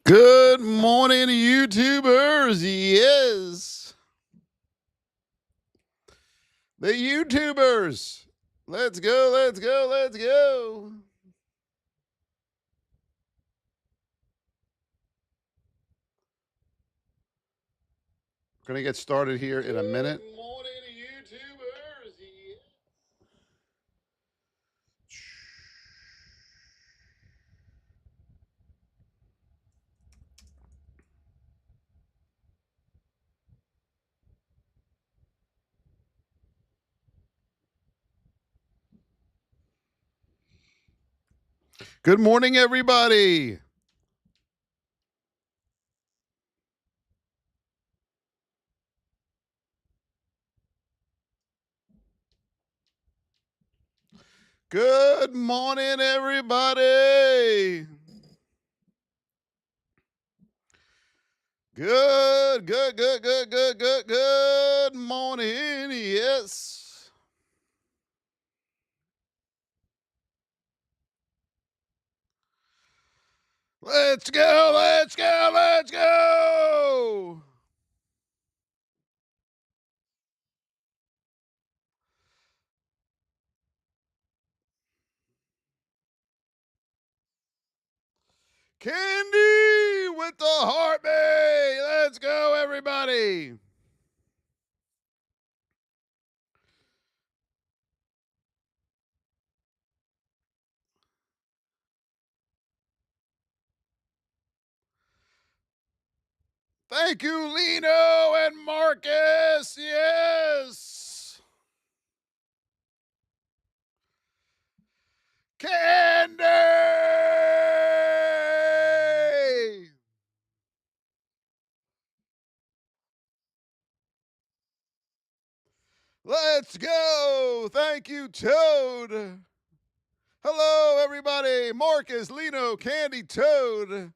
Good morning, YouTubers. Yes, the YouTubers. Let's go, let's go, let's go. We're going to get started here in a minute. Good morning, YouTubers. Yeah. Good morning, everybody. Good morning, everybody. Good morning. Yes. Let's go, let's go, let's go. Candy with the heartbeat. Let's go, everybody. Thank you, Lino and Marcus. Yes. Candy. Let's go. Thank you, Toad. Hello, everybody. Marcus, Lino, Candy, Toad.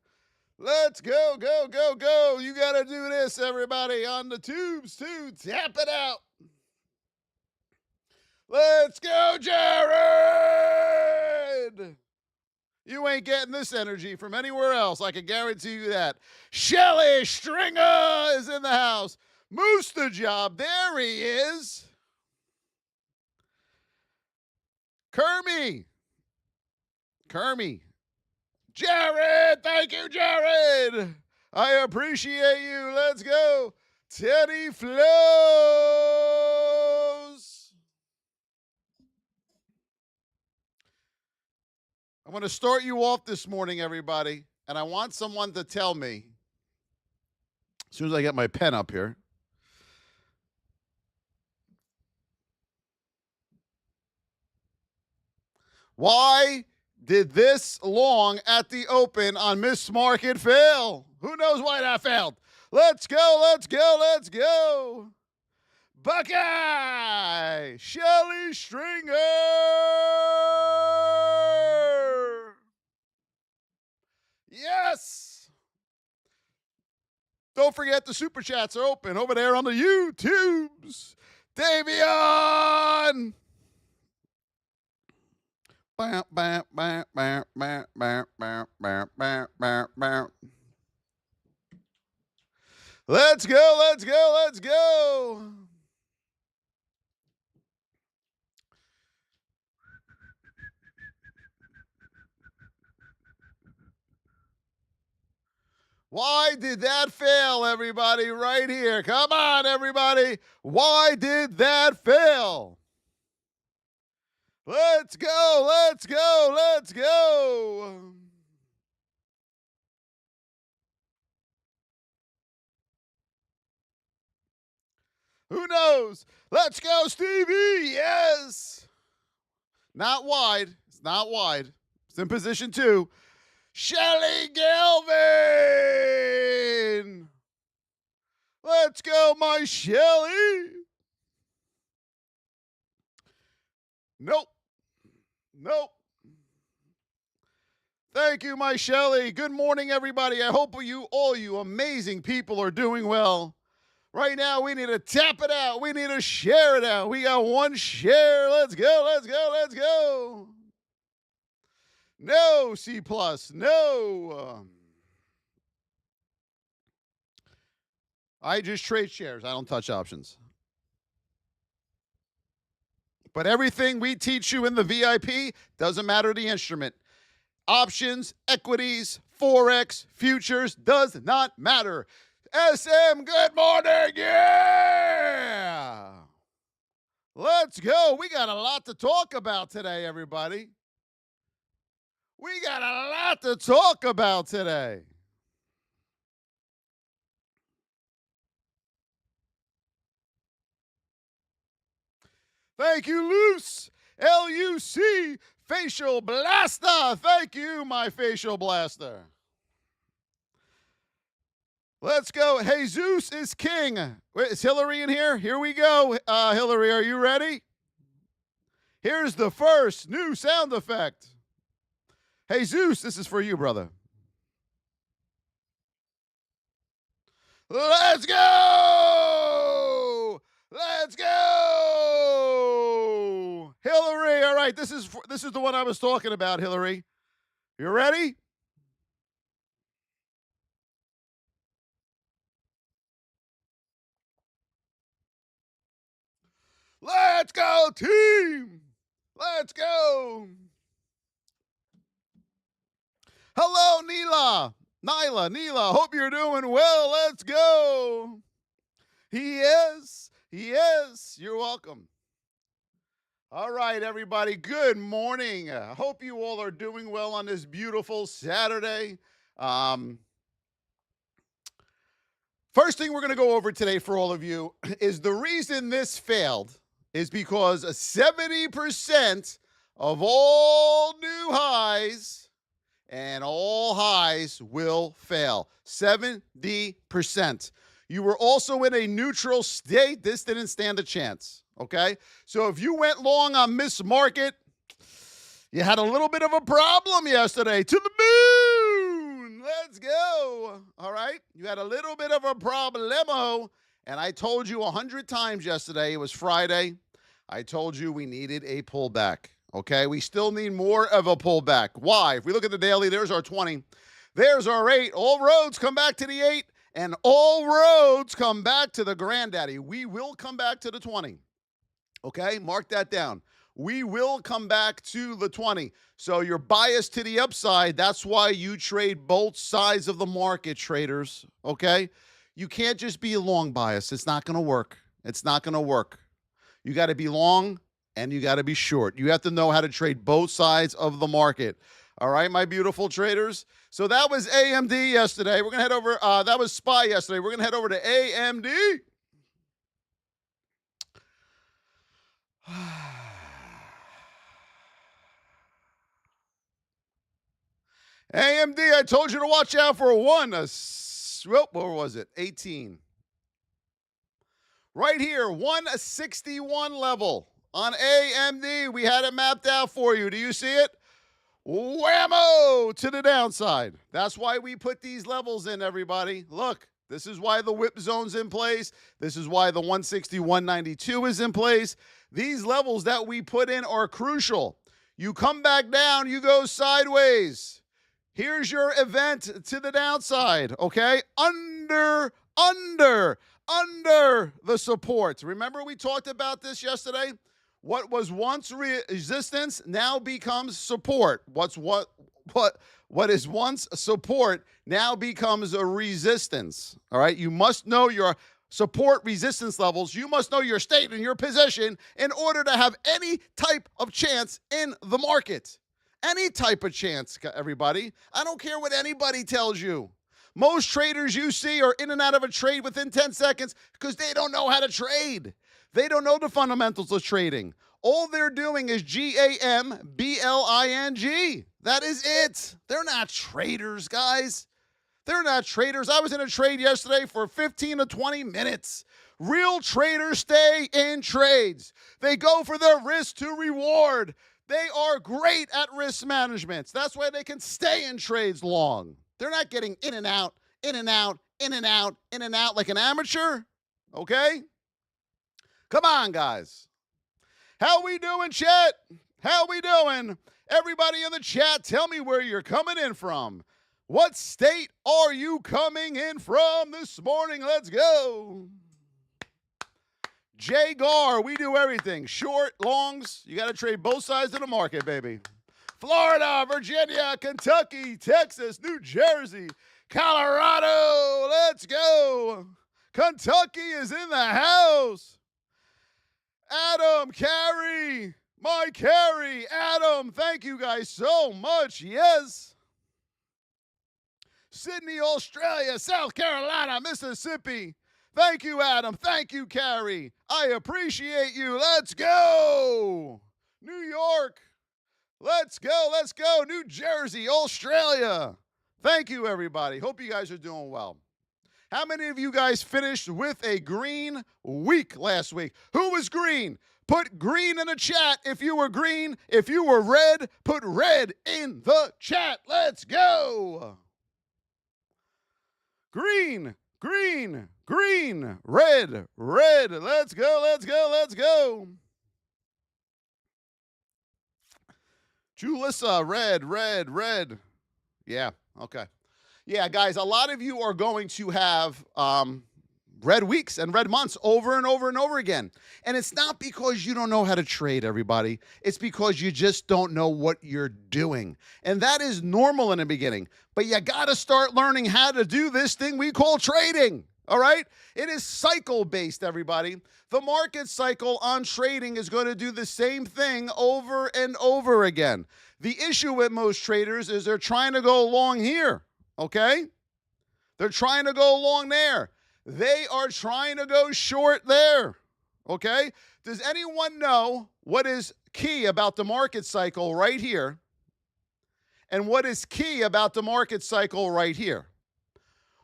Let's go, go, go, go. You got to do this, everybody, on the tubes, too. Tap it out. Let's go, Jared. You ain't getting this energy from anywhere else. I can guarantee you that. Shelly Stringer is in the house. Moose the Job. There he is. Kermie. Jared. Thank you, Jared. I appreciate you. Let's go. Teddy Flows. I'm going to start you off this morning, everybody. And I want someone to tell me, as soon as I get my pen up here, why did this long at the open on Miss Market fail? Who knows why that failed? Let's go, let's go, let's go. Buckeye, Shelly Stringer. Yes. Don't forget the super chats are open over there on the YouTubes. Davion. Let's go, let's go, let's go. Why did that fail, everybody? Right here. Come on, everybody. Why did that fail? Let's go, let's go, let's go. Who knows? Let's go, Stevie. Yes. Not wide. It's not wide. It's in position 2. Shelly Galvin. Let's go, my Shelly. Nope. Thank you, my Shelly. Good morning, everybody. I hope all you amazing people are doing well. Right now, we need to tap it out. We need to share it out. We got one share. Let's go, let's go, let's go. No, C+. No. I just trade shares. I don't touch options. But everything we teach you in the VIP doesn't matter the instrument. Options, equities, Forex, futures, does not matter. SM, good morning. Yeah. Let's go. We got a lot to talk about today, everybody. We got a lot to talk about today. Thank you, Luce. L-U-C, Facial Blaster. Thank you, my Facial Blaster. Let's go. Jesus is king. Wait, is Hillary in here? Here we go. Hillary, are you ready? Here's the first new sound effect. Jesus, this is for you, brother. Let's go! Let's go! Hillary, all right, this is the one I was talking about, Hillary. You ready? Let's go, team! Let's go! Hello, Neela. Hope you're doing well. Let's go. He is. You're welcome. All right, everybody. Good morning. I hope you all are doing well on this beautiful Saturday. First thing we're going to go over today for all of you is the reason this failed is because 70% of all new highs and all highs will fail. 70%. You were also in a neutral state. This didn't stand a chance, okay? So if you went long on Miss Market, you had a little bit of a problem yesterday. To the moon! Let's go. All right? You had a little bit of a problemo, and I told you 100 times yesterday, it was Friday, I told you we needed a pullback. Okay, we still need more of a pullback. Why? If we look at the daily, there's our 20. There's our 8. All roads come back to the 8, and all roads come back to the granddaddy. We will come back to the 20. Okay, mark that down. We will come back to the 20. So you're biased to the upside. That's why you trade both sides of the market, traders. Okay, you can't just be long bias. It's not going to work. It's not going to work. You got to be long and you got to be short. You have to know how to trade both sides of the market. All right, my beautiful traders. So that was AMD yesterday. We're going to head over. That was SPY yesterday. We're going to head over to AMD. AMD, I told you to watch out for one. Where was it? 18. Right here, 161 level. On AMD, we had it mapped out for you. Do you see it? Whammo to the downside. That's why we put these levels in, everybody. Look, this is why the whip zone's in place. This is why the 160, 192 is in place. These levels that we put in are crucial. You come back down, you go sideways. Here's your event to the downside, okay? Under the support. Remember we talked about this yesterday? What was once resistance now becomes support. What is once support now becomes a resistance. All right? You must know your support resistance levels. You must know your state and your position in order to have any type of chance in the market. Any type of chance, everybody. I don't care what anybody tells you. Most traders you see are in and out of a trade within 10 seconds because they don't know how to trade. They don't know the fundamentals of trading. All they're doing is gambling. That is it. They're not traders, guys. They're not traders. I was in a trade yesterday for 15 to 20 minutes. Real traders stay in trades. They go for their risk to reward. They are great at risk management. That's why they can stay in trades long. They're not getting in and out like an amateur. Okay? Come on, guys. How we doing, chat? How we doing? Everybody in the chat, tell me where you're coming in from. What state are you coming in from this morning? Let's go. Jagar, we do everything. Short, longs, you got to trade both sides of the market, baby. Florida, Virginia, Kentucky, Texas, New Jersey, Colorado, let's go. Kentucky is in the house. Adam, Carrie, my Carrie, Adam, thank you guys so much. Yes. Sydney, Australia, South Carolina, Mississippi. Thank you, Adam. Thank you, Carrie. I appreciate you. Let's go. New York. Let's go. Let's go. New Jersey, Australia. Thank you, everybody. Hope you guys are doing well. How many of you guys finished with a green week last week? Who was green? Put green in the chat if you were green. If you were red, put red in the chat. Let's go. Green, green, green, red, red. Let's go, let's go, let's go. Julissa, red, red, red. Yeah, okay. Yeah, guys, a lot of you are going to have red weeks and red months over and over and over again. And it's not because you don't know how to trade, everybody. It's because you just don't know what you're doing. And that is normal in the beginning. But you got to start learning how to do this thing we call trading. All right? It is cycle-based, everybody. The market cycle on trading is going to do the same thing over and over again. The issue with most traders is they're trying to go long here, okay? They're trying to go long there. They are trying to go short there, okay? Does anyone know what is key about the market cycle right here and what is key about the market cycle right here?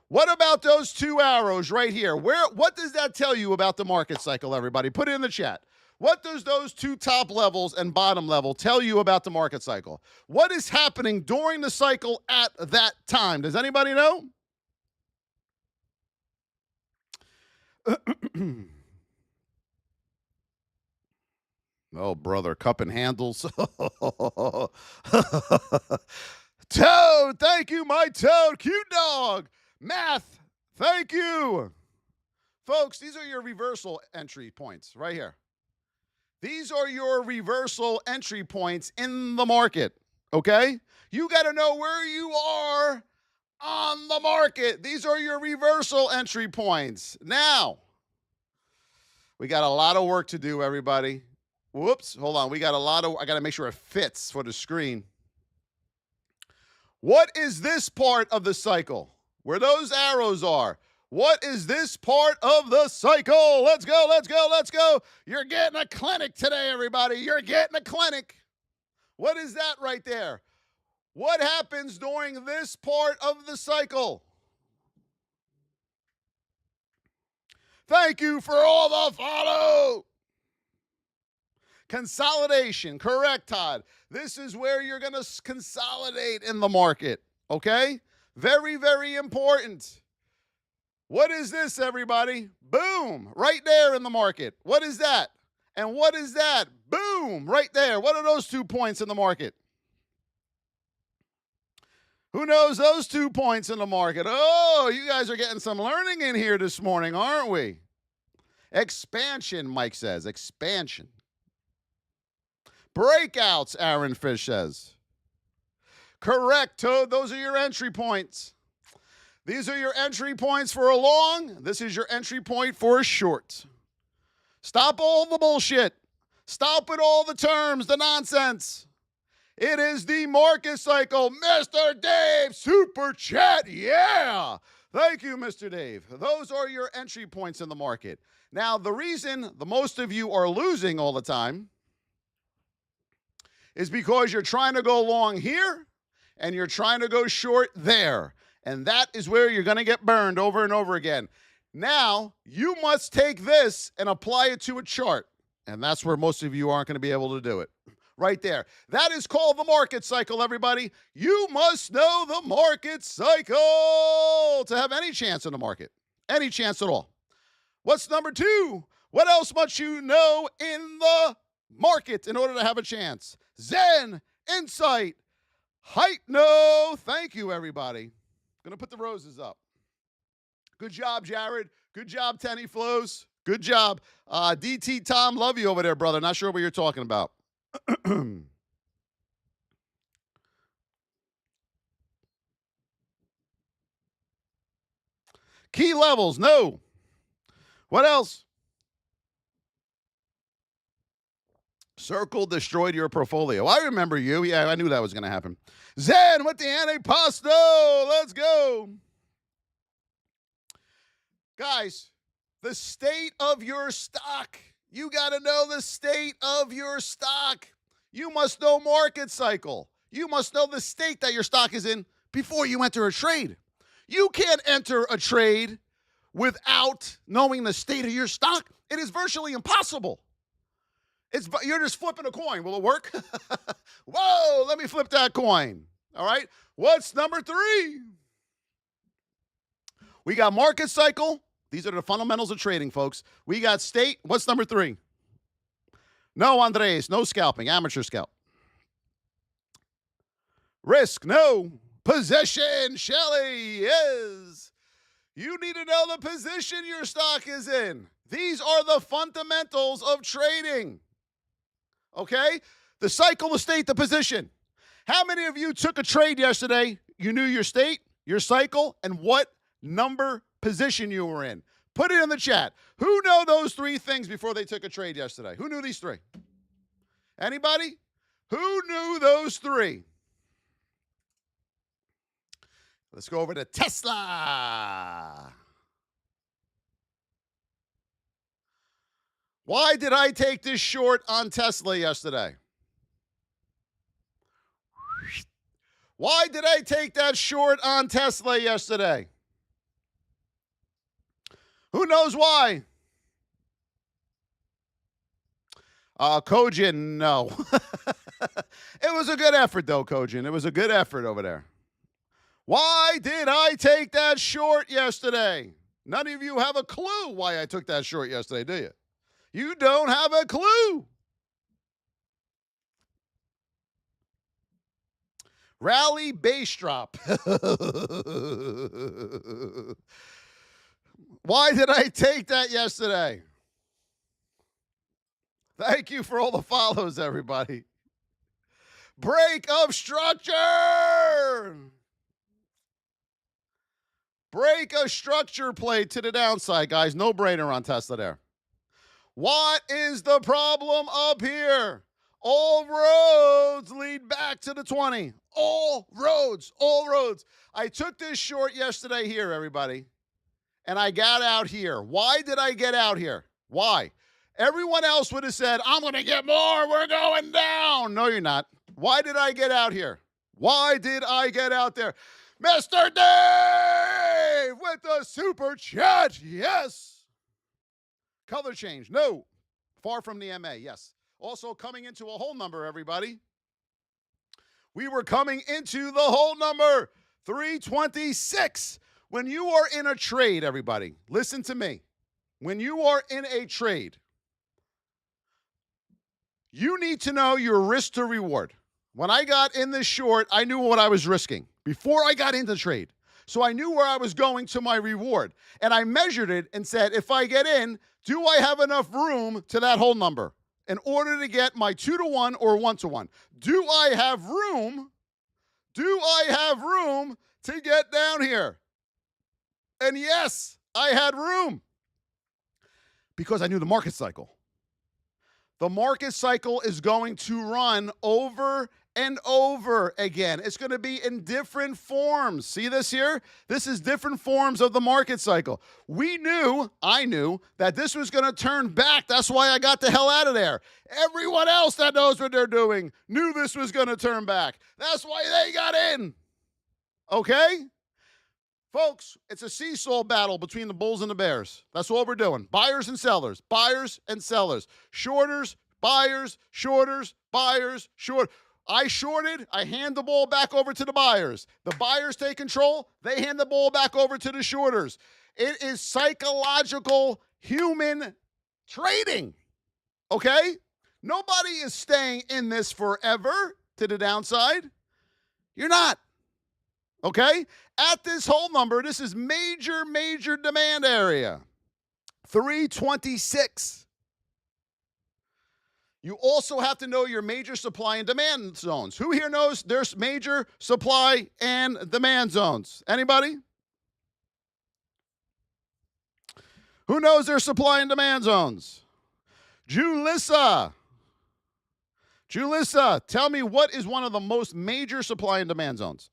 What about those two arrows right here? What does that tell you about the market cycle, everybody? Put it in the chat. What does those two top levels and bottom level tell you about the market cycle? What is happening during the cycle at that time? Does anybody know? Oh, brother, cup and handles. Toad, thank you, my Toad. Cute dog. Math, thank you. Folks, these are your reversal entry points right here. These are your reversal entry points in the market, okay? You got to know where you are on the market. These are your reversal entry points. Now, we got a lot of work to do, everybody. Whoops, hold on. I got to make sure it fits for the screen. What is this part of the cycle? Where those arrows are. What is this part of the cycle? Let's go, let's go, let's go. You're getting a clinic today, everybody. You're getting a clinic. What is that right there? What happens during this part of the cycle? Thank you for all the follow. Consolidation. Correct, Todd. This is where you're going to consolidate in the market, okay? Very, very important. What is this, everybody? Boom, right there in the market. What is that? And what is that? Boom, right there. What are those 2 points in the market? Who knows those 2 points in the market? Oh, you guys are getting some learning in here this morning, aren't we? Expansion, Mike says. Expansion. Breakouts, Aaron Fish says. Correct, Toad. Those are your entry points. These are your entry points for a long. This is your entry point for a short. Stop all the bullshit. Stop with all the terms, the nonsense. It is the market cycle. Mr. Dave, super chat. Yeah. Thank you, Mr. Dave. Those are your entry points in the market. Now, the reason the most of you are losing all the time is because you're trying to go long here and you're trying to go short there. And that is where you're going to get burned over and over again. Now, you must take this and apply it to a chart. And that's where most of you aren't going to be able to do it. Right there. That is called the market cycle, everybody. You must know the market cycle to have any chance in the market. Any chance at all. What's number 2? What else must you know in the market in order to have a chance? Zen, insight, Height, no. Thank you, everybody. Gonna put the roses up. Good job, Jared. Good job, Tenny Flows. Good job. DT Tom, love you over there, brother. Not sure what you're talking about. Key levels, no. What else? Circle destroyed your portfolio. I remember you. Yeah, I knew that was going to happen. Zen with the antipasto. Let's go. Guys, the state of your stock. You got to know the state of your stock. You must know market cycle. You must know the state that your stock is in before you enter a trade. You can't enter a trade without knowing the state of your stock. It is virtually impossible. You're just flipping a coin. Will it work? Whoa, let me flip that coin. All right. What's number 3? We got market cycle. These are the fundamentals of trading, folks. We got state. What's number 3? No, Andres. No scalping. Amateur scalp. Risk. No. Position. Shelly. Yes. You need to know the position your stock is in. These are the fundamentals of trading. Okay? The cycle, the state, the position. How many of you took a trade yesterday? You knew your state, your cycle, and what number position you were in. Put it in the chat. Who know those 3 things before they took a trade yesterday? Who knew these 3? Anybody? Who knew those 3? Let's go over to Tesla. Why did I take this short on Tesla yesterday? Why did I take that short on Tesla yesterday? Who knows why? Kojin, no. It was a good effort, though, Kojin. It was a good effort over there. Why did I take that short yesterday? None of you have a clue why I took that short yesterday, do you? You don't have a clue. Rally base drop. Why did I take that yesterday? Thank you for all the follows, everybody. Break of structure. Break a structure play to the downside, guys. No brainer on Tesla there. What is the problem up here? All roads lead back to the 20. All roads, all roads. I took this short yesterday here, everybody, and I got out here. Why did I get out here? Why? Everyone else would have said, I'm going to get more. We're going down. No, you're not. Why did I get out here? Why did I get out there? Mr. Dave with the super chat. Yes. Color change. No. Far from the MA. Yes. Also coming into a whole number, everybody. We were coming into the whole number, 326. When you are in a trade, everybody, listen to me. When you are in a trade, you need to know your risk to reward. When I got in this short, I knew what I was risking before I got into the trade. So I knew where I was going to my reward. And I measured it and said, if I get in, do I have enough room to that whole number in order to get my 2-to-1 or 1-to-1? Do I have room? Do I have room to get down here? And yes, I had room because I knew the market cycle. The market cycle is going to run over and over again. It's going to be in different forms. See this here? This is different forms of the market cycle. I knew that this was going to turn back. That's why I got the hell out of there. Everyone else that knows what they're doing knew this was going to turn back. That's why they got in. Okay? Folks, it's a seesaw battle between the bulls and the bears. That's what we're doing. Buyers and sellers. Buyers and sellers. Shorters, buyers, shorters, buyers, short. I shorted, I hand the ball back over to the buyers. The buyers take control, they hand the ball back over to the shorters. It is psychological human trading, okay? Nobody is staying in this forever to the downside. You're not. Okay? At this whole number, this is major demand area. 326. You also have to know your major supply and demand zones. Who here knows there's major supply and demand zones? Anybody? Who knows their supply and demand zones? Julissa, tell me what is one of the most major supply and demand zones?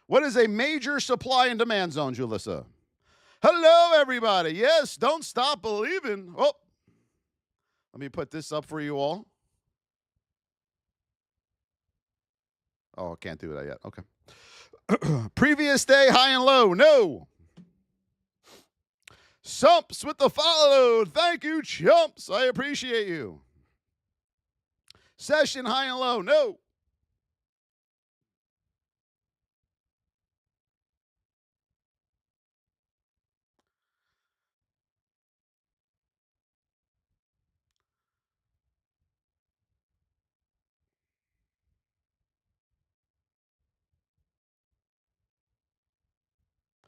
What is a major supply and demand zone, Julissa? Hello, everybody. Yes, don't stop believing. Oh, let me put this up for you all. Oh, I can't do that yet. Okay. Previous day, high and low. No. Sumps with the follow. Thank you, chumps. I appreciate you. Session, high and low. No.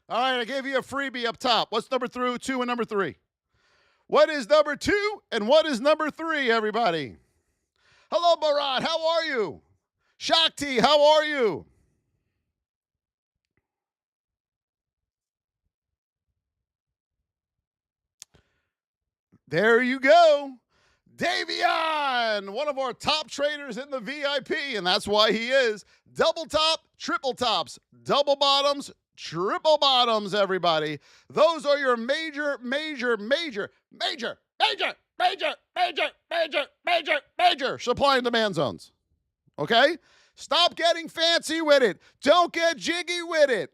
All right, I gave you a freebie up top. What's number 2 and number 3? What is number 2 and what is number 3, everybody? Hello, Bharat. How are you? Shakti, how are you? There you go. Davion, one of our top traders in the VIP, and that's why he is. Double top, triple tops, double bottoms, triple bottoms, everybody. Those are your major supply and demand zones. Okay? Stop getting fancy with it. Don't get jiggy with it.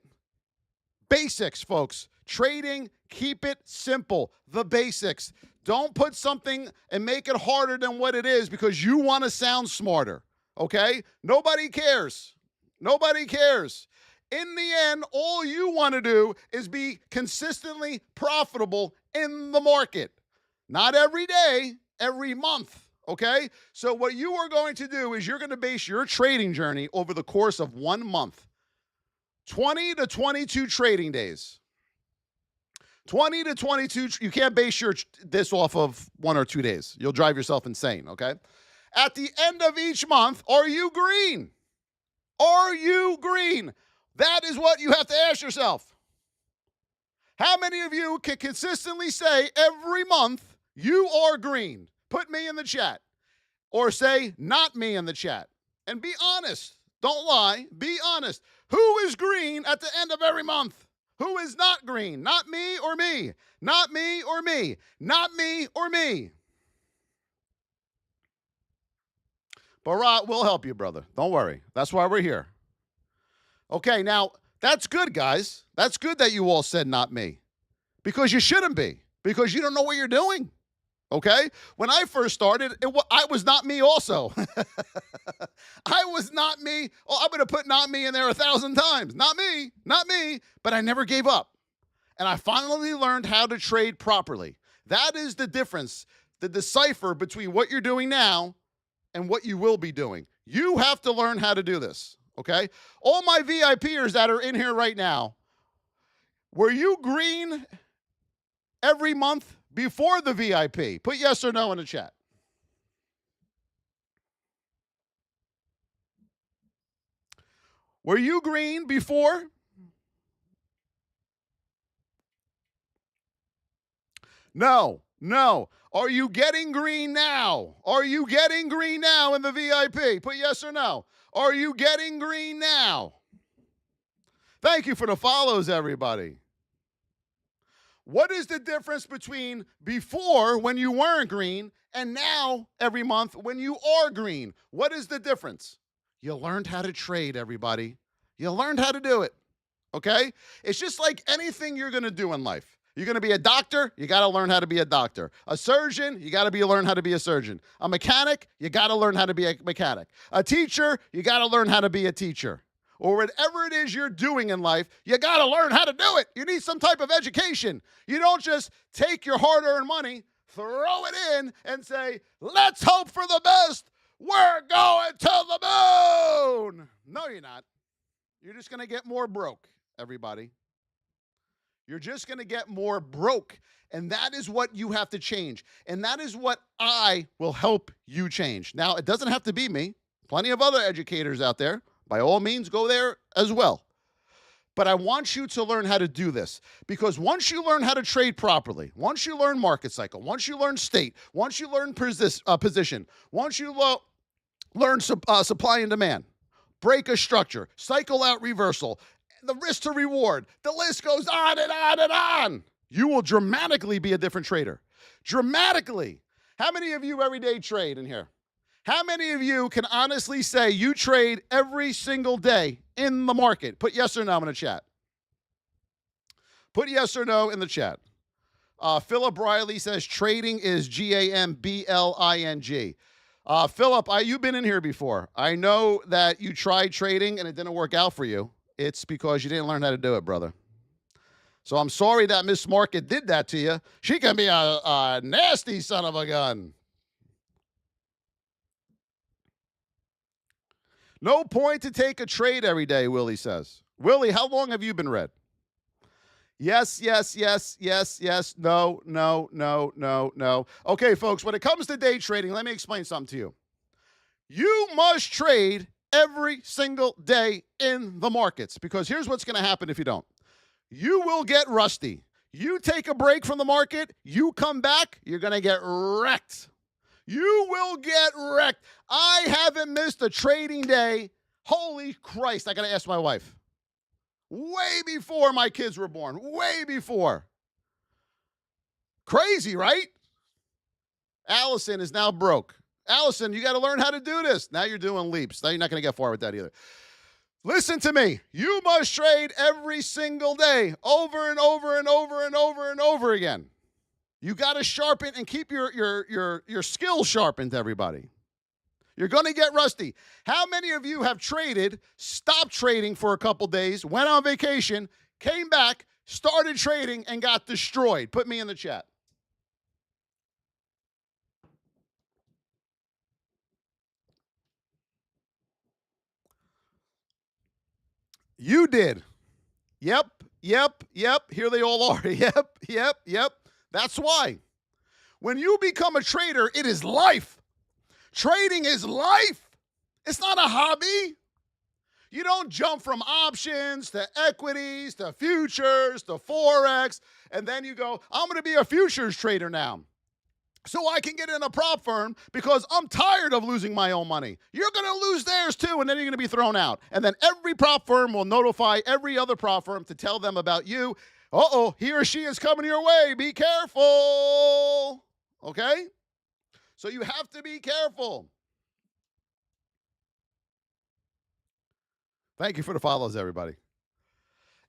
Basics, folks. Trading, keep it simple. The basics. Don't put something and make it harder than what it is because you want to sound smarter. Okay? Nobody cares. Nobody cares. In the end, all you want to do is be consistently profitable in the market. Not every day, every month, okay? So what you are going to do is you're going to base your trading journey over the course of 1 month. 20 to 22 trading days. 20 to 22, you can't base this off of 1 or 2 days. You'll drive yourself insane, okay? At the end of each month, are you green? Are you green? That is what you have to ask yourself. How many of you can consistently say every month you are green? Put me in the chat. Or say not me in the chat. And be honest. Don't lie. Be honest. Who is green at the end of every month? Who is not green? Not me or me. Not me or me. Not me or me. Bharat will help you, brother. Don't worry. That's why we're here. Okay, now, that's good, guys. That's good that you all said not me. Because you shouldn't be. Because you don't know what you're doing. Okay? When I first started, I was not me also. I was not me. Oh, I'm going to put not me in there 1,000 times. Not me. Not me. But I never gave up. And I finally learned how to trade properly. That is the difference, the decipher between what you're doing now and what you will be doing. You have to learn how to do this. Okay? All my VIPers that are in here right now, were you green every month before the VIP? Put yes or no in the chat. Were you green before? No. Are you getting green now? Are you getting green now in the VIP? Put yes or no. Are you getting green now? Thank you for the follows, everybody. What is the difference between before when you weren't green and now every month when you are green? What is the difference? You learned how to trade, everybody. You learned how to do it, okay? It's just like anything you're going to do in life. You're going to be a doctor, you got to learn how to be a doctor. A surgeon, you got to learn how to be a surgeon. A mechanic, you got to learn how to be a mechanic. A teacher, you got to learn how to be a teacher. Or whatever it is you're doing in life, you got to learn how to do it. You need some type of education. You don't just take your hard-earned money, throw it in, and say, let's hope for the best. We're going to the moon. No, you're not. You're just going to get more broke, everybody. You're just going to get more broke. And that is what you have to change. And that is what I will help you change. Now, it doesn't have to be me. Plenty of other educators out there. By all means, go there as well. But I want you to learn how to do this, because once you learn how to trade properly, once you learn market cycle, once you learn state, once you learn position, once you learn supply and demand, break a structure, cycle out reversal, the risk to reward, the list goes on and on and on, you will dramatically be a different trader. Dramatically. How many of you every day trade in here? How many of you can honestly say you trade every single day in the market? Put yes or no in the chat. Put yes or no in the chat. Philip Riley says trading is Gambling. Philip, you've been in here before. I know that you tried trading and it didn't work out for you. It's because you didn't learn how to do it, brother. So I'm sorry that Miss Market did that to you. She can be a nasty son of a gun. No point to take a trade every day, Willie says. Willie, how long have you been red? Yes, yes, yes, yes, yes, no, no, no, no, no. Okay, folks, when it comes to day trading, let me explain something to you. You must trade every single day in the markets, because here's what's going to happen if you don't. You will get rusty. You take a break from the market, you come back, you're going to get wrecked. You will get wrecked. I haven't missed a trading day. Holy Christ, I got to ask my wife. Way before my kids were born. Way before. Crazy, right? Allison is now broke. Allison, you got to learn how to do this. Now you're doing leaps. Now you're not going to get far with that either. Listen to me. You must trade every single day, over and over and over and over and over again. You got to sharpen and keep your skills sharpened, everybody. You're going to get rusty. How many of you have traded, stopped trading for a couple days, went on vacation, came back, started trading, and got destroyed? Put me in the chat. You did. Yep. Here they all are. Yep. That's why. When you become a trader, it is life. Trading is life. It's not a hobby. You don't jump from options to equities to futures to Forex, and then you go, I'm going to be a futures trader now so I can get in a prop firm because I'm tired of losing my own money. You're going to lose theirs too, and then you're going to be thrown out. And then every prop firm will notify every other prop firm to tell them about you. Uh-oh, he or she is coming your way. Be careful. Okay? So you have to be careful. Thank you for the follows, everybody.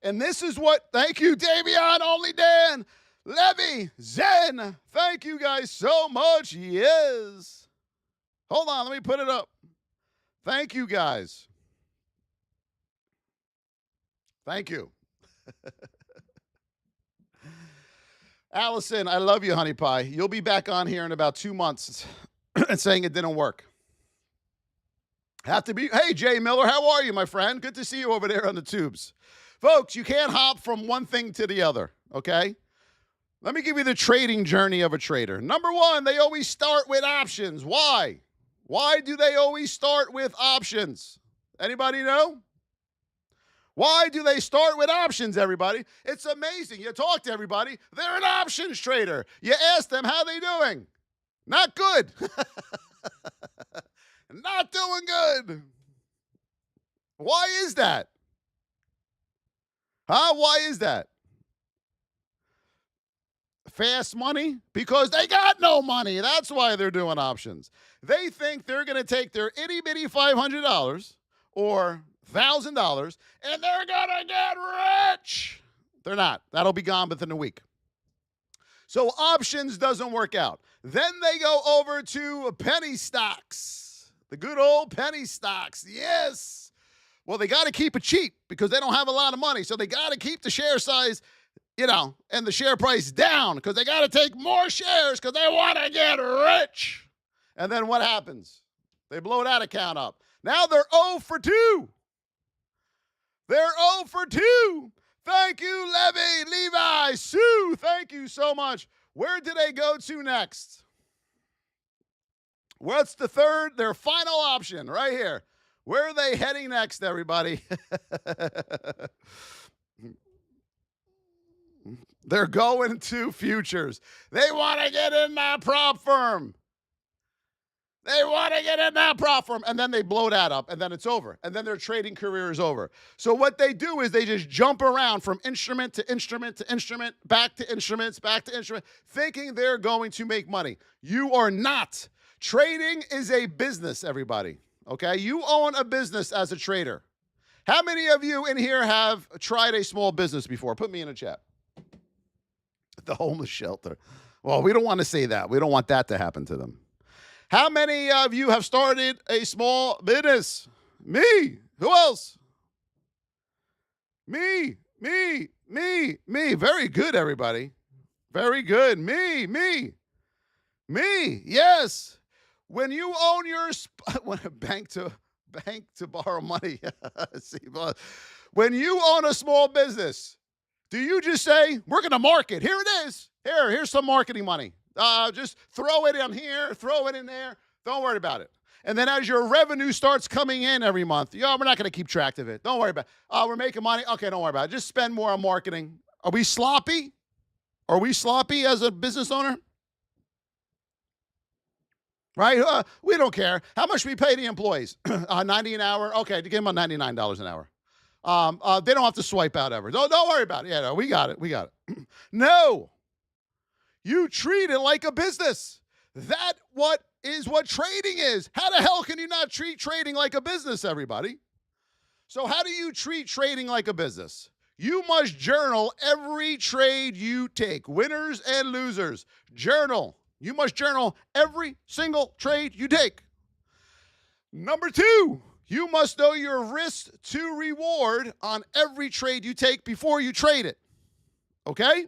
And this is what, thank you, Davion, Only Dan, Levy, Zen. Thank you guys so much. Yes. Hold on, let me put it up. Thank you, guys. Thank you. Allison, I love you, honey pie. You'll be back on here in about 2 months and saying it didn't work. Have to be. Hey, Jay Miller, how are you, my friend? Good to see you over there on the tubes. Folks, you can't hop from one thing to the other, okay? Let me give you the trading journey of a trader. Number one, they always start with options. Why? Why do they always start with options? Anybody know? Why do they start with options, everybody? It's amazing. You talk to everybody. They're an options trader. You ask them, how they doing? Not good. Not doing good. Why is that? Why is that? Fast money? Because they got no money. That's why they're doing options. They think they're going to take their itty-bitty $500 or $1,000 and they're going to get rich. They're not. That'll be gone within a week. So options doesn't work out. Then they go over to penny stocks. The good old penny stocks. Yes. Well, they got to keep it cheap because they don't have a lot of money. So they got to keep the share size, and the share price down because they got to take more shares because they want to get rich. And then what happens? They blow that account up. Now they're 0 for 2. They're 0 for 2. Thank you, Levi, Sue. Thank you so much. Where do they go to next? What's their final option right here? Where are they heading next, everybody? They're going to futures. They want to get in that prop firm. And then they blow that up, and then it's over. And then their trading career is over. So what they do is they just jump around from instrument to instrument to instrument, back to instruments, back to instrument, thinking they're going to make money. You are not. Trading is a business, everybody. Okay? You own a business as a trader. How many of you in here have tried a small business before? Put me in a chat. The homeless shelter. Well, we don't want to say that. We don't want that to happen to them. How many of you have started a small business? Me. Who else? Me. Very good, everybody. Very good. Me. Yes. When you own your bank to borrow money. See, when you own a small business, do you just say, we're going to market? Here it is. Here's some marketing money. Just throw it in here, throw it in there. Don't worry about it. And then as your revenue starts coming in every month, we're not going to keep track of it. Don't worry about it. We're making money. Okay, don't worry about it. Just spend more on marketing. Are we sloppy? Are we sloppy as a business owner? Right? We don't care. How much we pay the employees? $90 an hour? Okay, give them $99 an hour. They don't have to swipe out ever. Don't worry about it. Yeah, no, we got it. No. You treat it like a business. That's what trading is. How the hell can you not treat trading like a business, everybody? So how do you treat trading like a business? You must journal every trade you take, winners and losers. Journal. You must journal every single trade you take. Number 2, you must know your risk to reward on every trade you take before you trade it. Okay?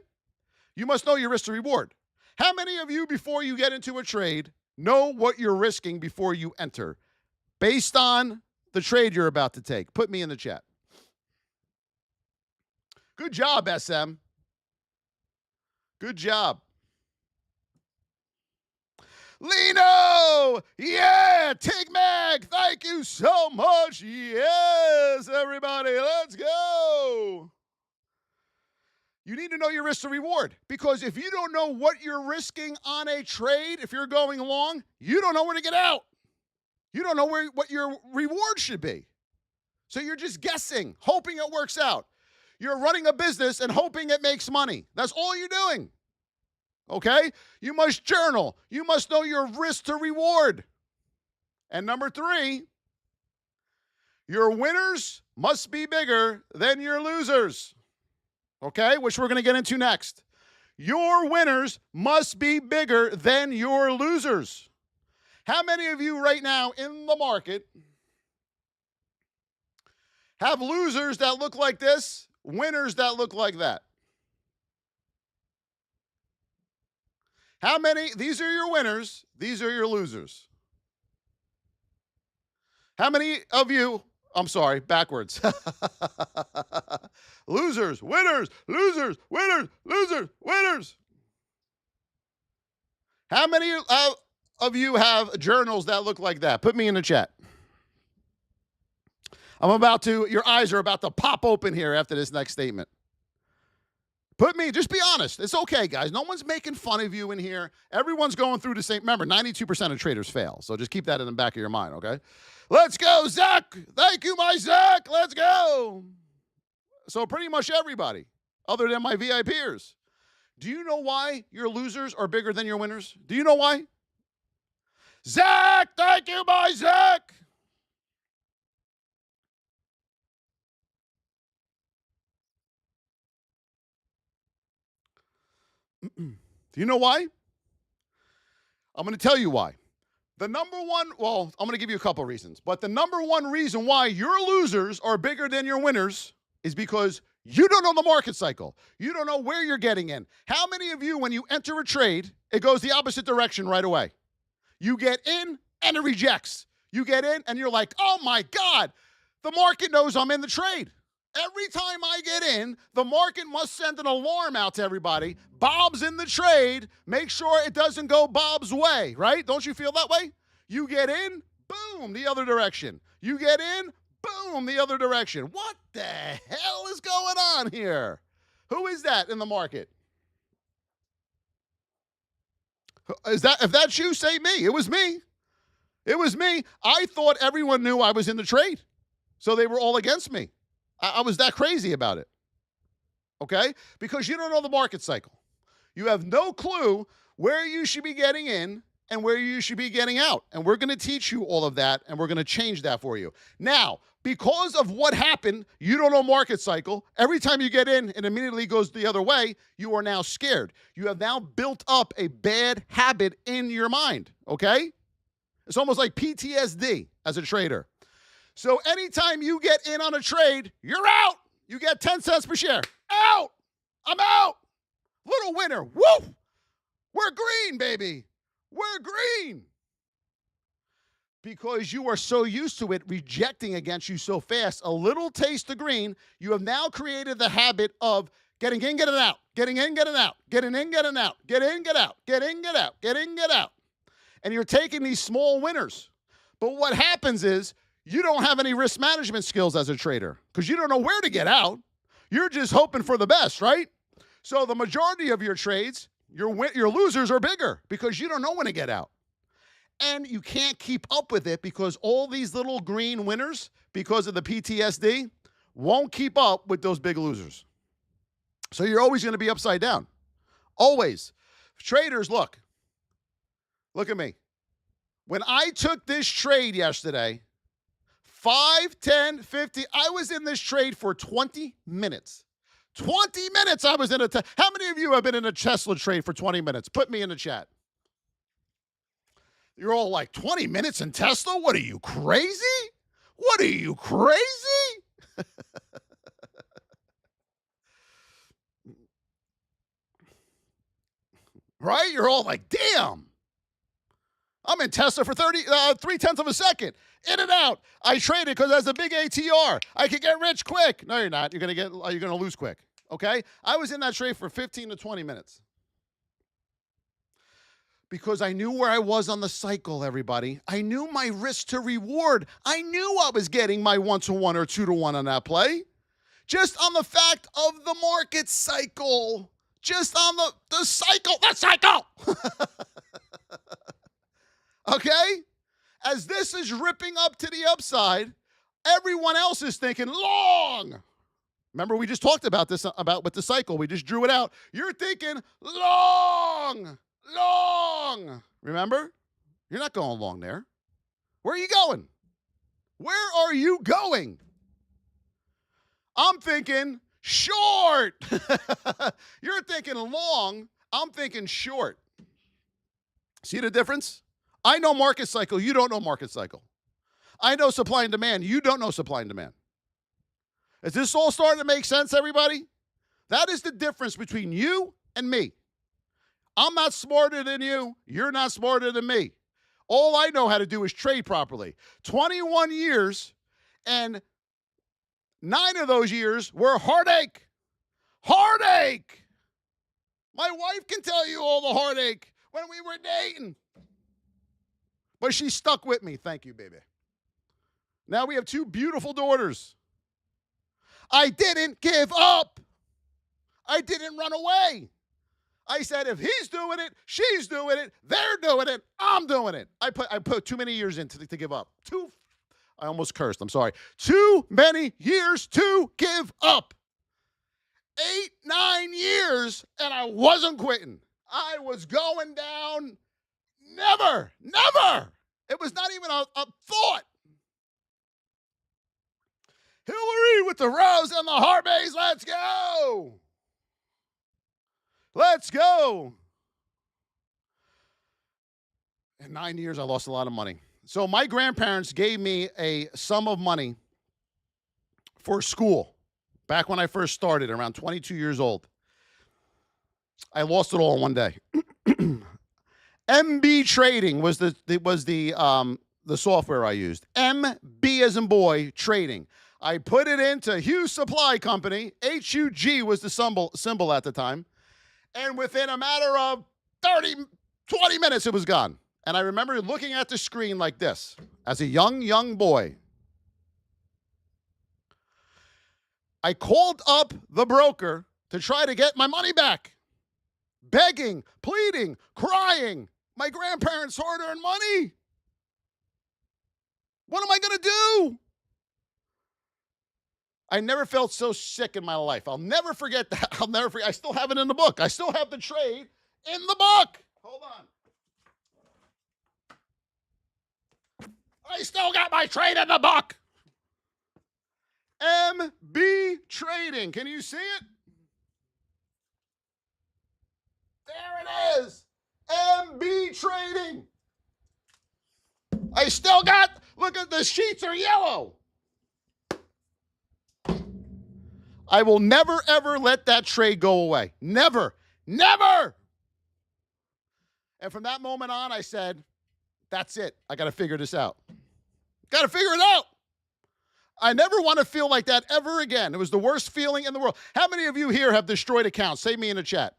You must know your risk to reward. How many of you, before you get into a trade, know what you're risking before you enter, based on the trade you're about to take? Put me in the chat. Good job, SM. Good job. Lino! Yeah! Tig Mag! Thank you so much! Yes, everybody, let's go! You need to know your risk to reward, because if you don't know what you're risking on a trade, if you're going long, you don't know where to get out. You don't know what your reward should be. So you're just guessing, hoping it works out. You're running a business and hoping it makes money. That's all you're doing. Okay? You must journal. You must know your risk to reward. And number 3, your winners must be bigger than your losers. Okay? Which we're going to get into next. Your winners must be bigger than your losers. How many of you right now in the market have losers that look like this, winners that look like that? How many? These are your winners. These are your losers. How many of you, I'm sorry, backwards. Losers, winners, losers, winners, losers, winners. How many of you have journals that look like that? Put me in the chat. Your eyes are about to pop open here after this next statement. Just be honest. It's okay, guys. No one's making fun of you in here. Everyone's going through the same. Remember, 92% of traders fail. So just keep that in the back of your mind, okay? Let's go, Zach. Thank you, my Zach. Let's go. So pretty much everybody, other than my VIPers. Do you know why your losers are bigger than your winners? Do you know why? Zach, thank you, my Zach. Do you know why? I'm going to tell you why. The number one, I'm going to give you a couple reasons, but the number one reason why your losers are bigger than your winners is because you don't know the market cycle. You don't know where you're getting in. How many of you, when you enter a trade, it goes the opposite direction right away? You get in and it rejects. You get in and you're like, oh my God, the market knows I'm in the trade. Every time I get in, the market must send an alarm out to everybody. Bob's in the trade. Make sure it doesn't go Bob's way, right? Don't you feel that way? You get in, boom, the other direction. You get in, boom, the other direction. What the hell is going on here? Who is that in the market? If that's you, say me. It was me. It was me. I thought everyone knew I was in the trade, so they were all against me. I was that crazy about it, okay? Because you don't know the market cycle. You have no clue where you should be getting in and where you should be getting out. And we're going to teach you all of that, and we're going to change that for you. Now, because of what happened, you don't know market cycle. Every time you get in, it immediately goes the other way. You are now scared. You have now built up a bad habit in your mind, okay? It's almost like PTSD as a trader. So anytime you get in on a trade, you're out. You get 10 cents per share. Out. I'm out. Little winner. Woo! We're green, baby. We're green. Because you are so used to it rejecting against you so fast, a little taste of green, you have now created the habit of getting in, getting out, getting in, getting out, getting in, getting out, get in, get out, get in, get out, get in, get out. And you're taking these small winners. But what happens is, you don't have any risk management skills as a trader because you don't know where to get out. You're just hoping for the best, right? So the majority of your trades, your losers are bigger because you don't know when to get out. And you can't keep up with it because all these little green winners, because of the PTSD, won't keep up with those big losers. So you're always going to be upside down. Always. Traders, look at me. When I took this trade yesterday, 5, 10, 50. I was in this trade for 20 minutes. 20 minutes I was in a How many of you have been in a Tesla trade for 20 minutes? Put me in the chat. You're all like, 20 minutes in Tesla? What are you, crazy? What are you, crazy? Right? You're all like, damn. I'm in Tesla for 3/10 of a second. In and out. I traded because there's a big ATR. I could get rich quick. No, you're not. You're gonna lose quick. Okay? I was in that trade for 15 to 20 minutes. Because I knew where I was on the cycle, everybody. I knew my risk to reward. I knew I was getting my 1-to-1 or 2-to-1 on that play. Just on the fact of the market cycle. Just on the cycle. The cycle! Okay? As this is ripping up to the upside, everyone else is thinking long. Remember, we just talked about this, about with the cycle. We just drew it out. You're thinking long, long. Remember? You're not going long there. Where are you going? Where are you going? I'm thinking short. You're thinking long. I'm thinking short. See the difference? I know market cycle. You don't know market cycle. I know supply and demand. You don't know supply and demand. Is this all starting to make sense, everybody? That is the difference between you and me. I'm not smarter than you. You're not smarter than me. All I know how to do is trade properly. 21 years, and 9 of those years were heartache. Heartache. My wife can tell you all the heartache when we were dating. But she stuck with me. Thank you, baby. Now we have 2 beautiful daughters. I didn't give up. I didn't run away. I said, if he's doing it, she's doing it, they're doing it, I'm doing it. I put too many years in to give up. I almost cursed. I'm sorry. Too many years to give up. 8, 9 years, and I wasn't quitting. I was going down. Never. It was not even a thought. Hillary with the rose and the Harveys. Let's go. Let's go. In 9 years, I lost a lot of money. So my grandparents gave me a sum of money for school back when I first started, around 22 years old. I lost it all in one day. MB Trading was the the software I used. MB as in boy trading. I put it into Hughes Supply Company. HUG was the symbol at the time. And within a matter of 20 minutes, it was gone. And I remember looking at the screen like this as a young boy. I called up the broker to try to get my money back. Begging, pleading, crying. My grandparents' hard-earned money. What am I going to do? I never felt so sick in my life. I'll never forget that. I'll never forget. I still have it in the book. I still have the trade in the book. Hold on. I still got my trade in the book. MB Trading. Can you see it? There it is. MB Trading. I still got, look at the sheets are yellow. I will never, ever let that trade go away. Never, never. And from that moment on, I said, that's it. I got to figure this out. Got to figure it out. I never want to feel like that ever again. It was the worst feeling in the world. How many of you here have destroyed accounts? Say me in the chat.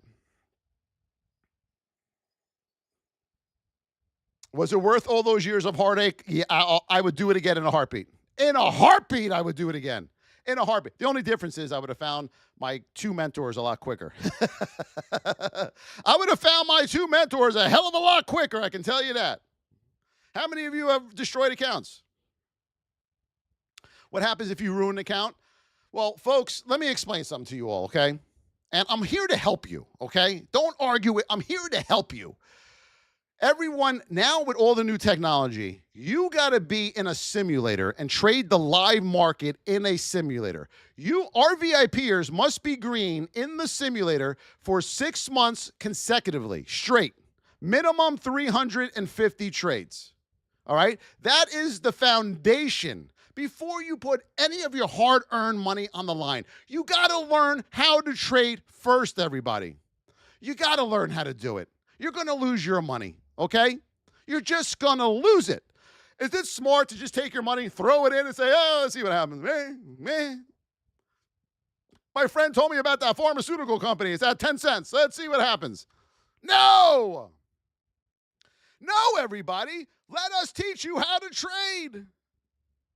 Was it worth all those years of heartache? Yeah, I would do it again in a heartbeat. In a heartbeat, I would do it again. In a heartbeat. The only difference is I would have found my two mentors a lot quicker. I would have found my two mentors a hell of a lot quicker, I can tell you that. How many of you have destroyed accounts? What happens if you ruin an account? Well, folks, let me explain something to you all, okay? And I'm here to help you, okay? Don't argue it. I'm here to help you. Everyone, now with all the new technology, you got to be in a simulator and trade the live market in a simulator. Our VIPers must be green in the simulator for 6 months consecutively, straight. Minimum 350 trades. All right? That is the foundation. Before you put any of your hard-earned money on the line, you got to learn how to trade first, everybody. You got to learn how to do it. You're going to lose your money. Okay? You're just going to lose it. Is it smart to just take your money, throw it in, and say, oh, let's see what happens? My friend told me about that pharmaceutical company. It's at 10 cents. Let's see what happens. No! No, everybody. Let us teach you how to trade.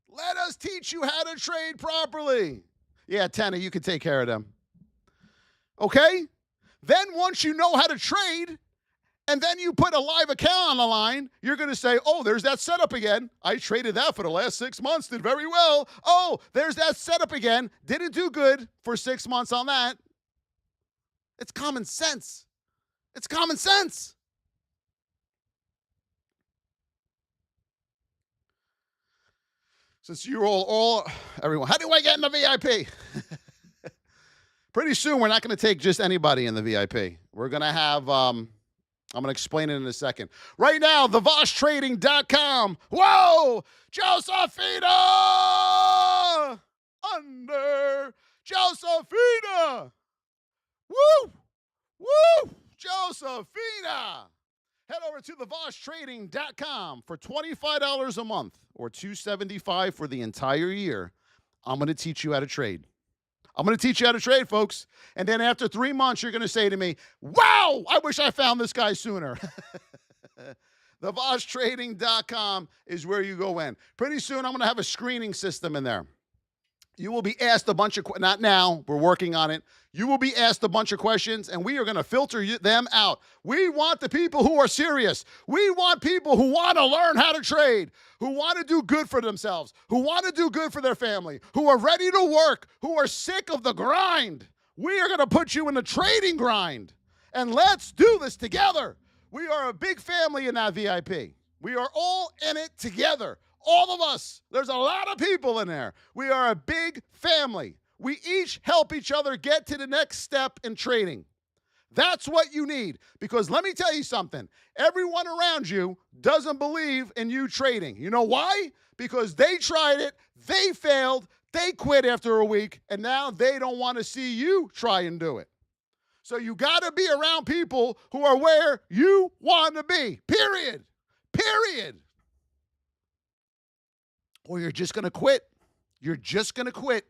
Let us teach you how to trade properly. Yeah, Tanner, you can take care of them. Okay? Then once you know how to trade, and then you put a live account on the line, you're going to say, oh, there's that setup again. I traded that for the last 6 months, did very well. Oh, there's that setup again. Didn't do good for 6 months on that. It's common sense. It's common sense. Since you're everyone, how do I get in the VIP? Pretty soon, we're not going to take just anybody in the VIP. We're going to have, I'm going to explain it in a second. Right now, thevosstrading.com. Whoa! Josephina! Under Josephina! Woo! Woo! Josephina! Head over to thevosstrading.com for $25 a month or $275 for the entire year. I'm going to teach you how to trade. I'm going to teach you how to trade, folks. And then after 3 months, you're going to say to me, wow, I wish I found this guy sooner. Thevosstrading.com is where you go in. Pretty soon, I'm going to have a screening system in there. You will be asked a bunch of questions. Not now. We're working on it. You will be asked a bunch of questions, and we are going to filter them out. We want the people who are serious. We want people who want to learn how to trade, who want to do good for themselves, who want to do good for their family, who are ready to work, who are sick of the grind. We are going to put you in the trading grind, and let's do this together. We are a big family in that VIP. We are all in it together. All of us. There's a lot of people in there. We are a big family. We each help each other get to the next step in trading. That's what you need. Because let me tell you something. Everyone around you doesn't believe in you trading. You know why? Because they tried it, they failed, they quit after a week, and now they don't want to see you try and do it. So you got to be around people who are where you want to be. Period. Period. or you're just going to quit. You're just going to quit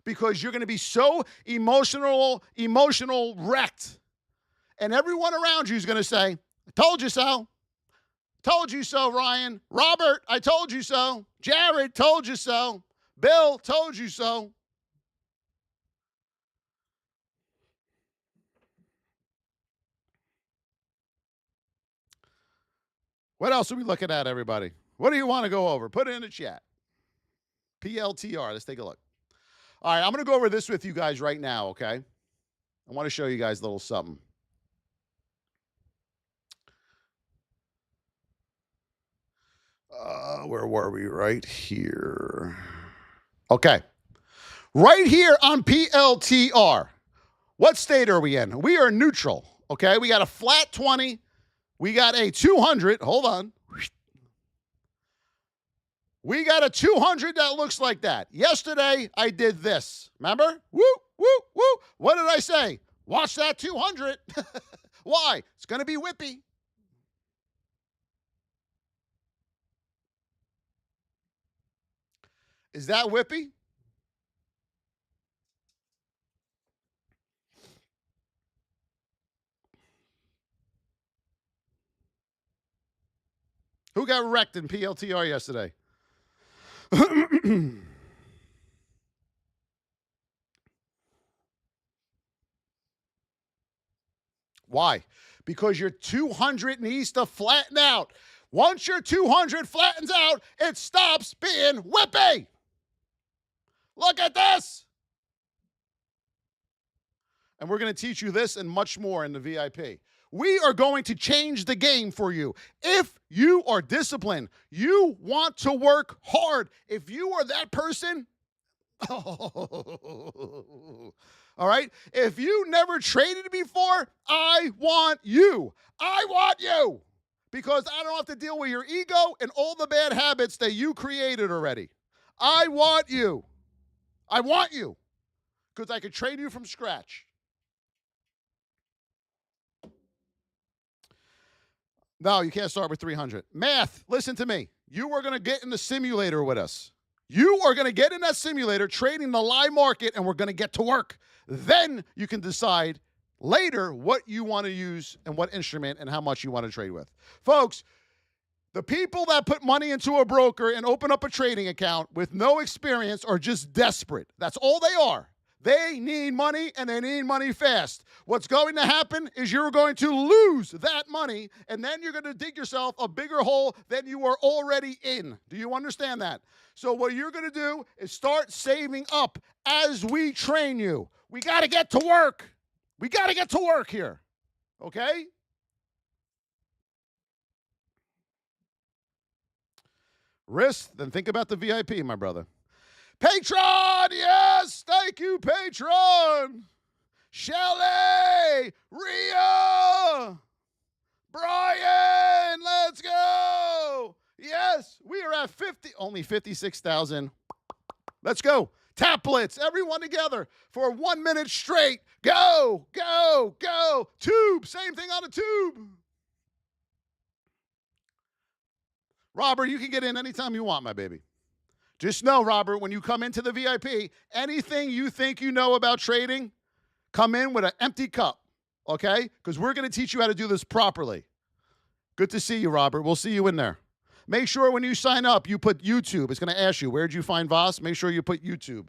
because you're going to be so emotional wrecked. And everyone around you is going to say, I told you so. Told you so, Ryan. Robert, I told you so. Jared, told you so. Bill, told you so. What else are we looking at, everybody? What do you want to go over? Put it in the chat. PLTR. Let's take a look. All right, I'm going to go over this with you guys right now, okay? I want to show you guys a little something. Where were we? Right here. Okay. Right here on PLTR. What state are we in? We are neutral, okay? We got a flat 20. We got a 200. Hold on. We got a 200 that looks like that. Yesterday, I did this. Remember? Woo, woo, woo. What did I say? Watch that 200. Why? It's going to be whippy. Is that whippy? Who got wrecked in PLTR yesterday? Why? Because your 200 needs to flatten out. Once your 200 flattens out, it stops being whippy. Look at this. And we're going to teach you this and much more in the VIP. We are going to change the game for you. If you are disciplined, you want to work hard. If you are that person, all right? If you never traded before, I want you. I want you. Because I don't have to deal with your ego and all the bad habits that you created already. I want you. I want you. Because I could train you from scratch. No, you can't start with 300. Math, listen to me. You are going to get in the simulator with us. You are going to get in that simulator, trading the live market, and we're going to get to work. Then you can decide later what you want to use and what instrument and how much you want to trade with. Folks, the people that put money into a broker and open up a trading account with no experience are just desperate. That's all they are. They need money, and they need money fast. What's going to happen is you're going to lose that money, and then you're going to dig yourself a bigger hole than you were already in. Do you understand that? So what you're going to do is start saving up as we train you. We got to get to work. We got to get to work here, okay? Risk, then think about the VIP, my brother. Patron, yes, thank you, Patron. Shelly, Rhea, Brian, let's go. Yes, we are at only 56,000. Let's go. Tablets, everyone together for 1 minute straight. Go, go, go. Tube, same thing on a tube. Robert, you can get in anytime you want, my baby. Just know, Robert, when you come into the VIP, anything you think you know about trading, come in with an empty cup, okay? Because we're going to teach you how to do this properly. Good to see you, Robert. We'll see you in there. Make sure when you sign up, you put YouTube. It's going to ask you, where'd you find Voss? Make sure you put YouTube.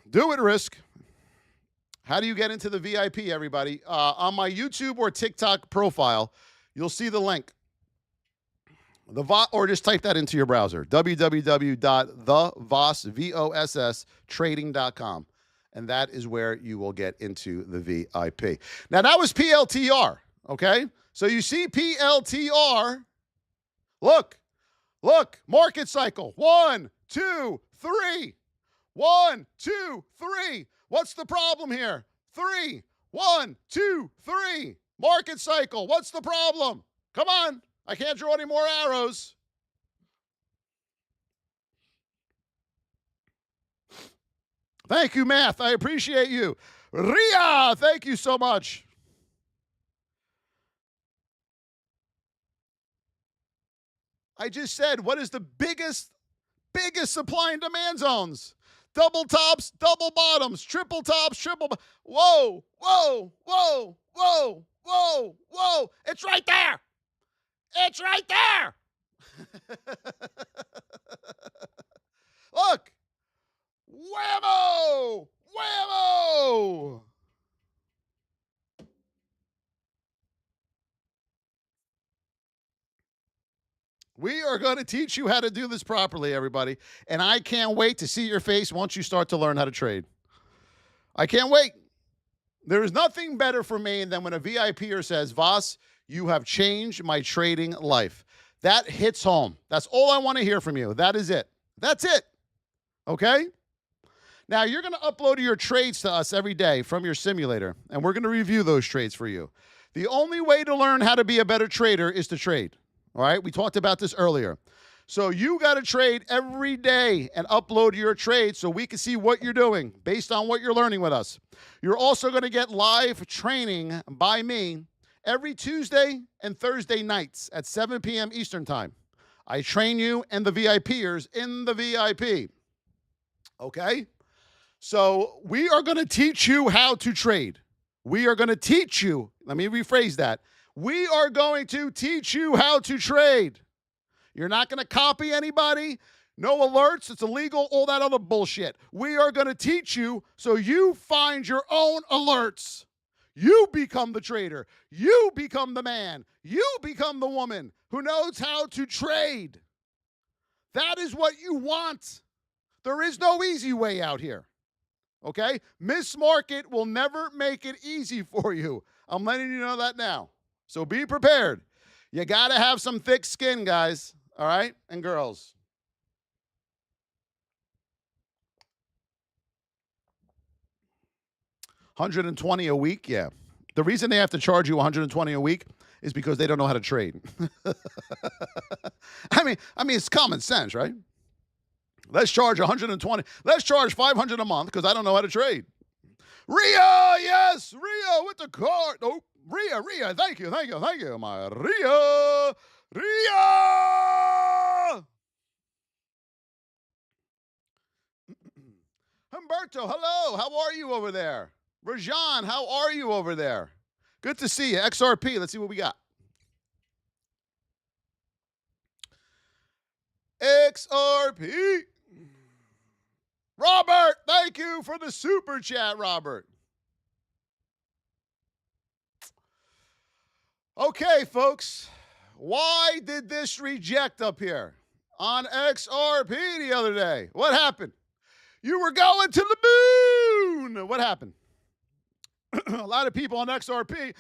Do it, Risk. How do you get into the VIP, everybody? On my YouTube or TikTok profile, you'll see the link. Or just type that into your browser, www.thevosstrading.com. And that is where you will get into the VIP. Now, that was PLTR, okay? So you see PLTR. Look, market cycle. 1, 2, 3. 1, 2, 3. What's the problem here? 3. 1, 2, 3. Market cycle. What's the problem? Come on. I can't draw any more arrows. Thank you, Math. I appreciate you. Ria, thank you so much. I just said, what is the biggest supply and demand zones? Double tops, double bottoms, triple tops, whoa, whoa, whoa, whoa, whoa, whoa. It's right there. It's right there. Look. Whammo! Whammo! We are going to teach you how to do this properly, everybody. And I can't wait to see your face once you start to learn how to trade. I can't wait. There is nothing better for me than when a VIPer says, Voss, you have changed my trading life. That hits home. That's all I want to hear from you. That is it. That's it. Okay? Now, you're going to upload your trades to us every day from your simulator, and we're going to review those trades for you. The only way to learn how to be a better trader is to trade. All right? We talked about this earlier. So you got to trade every day and upload your trades so we can see what you're doing based on what you're learning with us. You're also going to get live training by me every Tuesday and Thursday nights at 7 p.m. Eastern Time. I train you and the VIPers in the VIP. Okay? So we are going to teach you how to trade. We are going to teach you. Let me rephrase that. We are going to teach you how to trade. You're not going to copy anybody. No alerts. It's illegal. All that other bullshit. We are going to teach you so you find your own alerts. You become the trader. You become the man. You become the woman who knows how to trade. That is what you want. There is no easy way out here. Okay? Miss Market will never make it easy for you. I'm letting you know that now. So be prepared. You got to have some thick skin, guys. All right? And girls. $120 a week, yeah. The reason they have to charge you $120 a week is because they don't know how to trade. I mean, it's common sense, right? Let's charge $120. Let's charge $500 a month because I don't know how to trade. Rhea, yes, Rhea with the card. Oh, Rhea, thank you, my Rhea. Humberto, hello, how are you over there? Rajan, how are you over there? Good to see you. XRP, let's see what we got. XRP. Robert, thank you for the super chat, Robert. Okay, folks. Why did this reject up here on XRP the other day? What happened? You were going to the moon. What happened? A lot of people on XRP.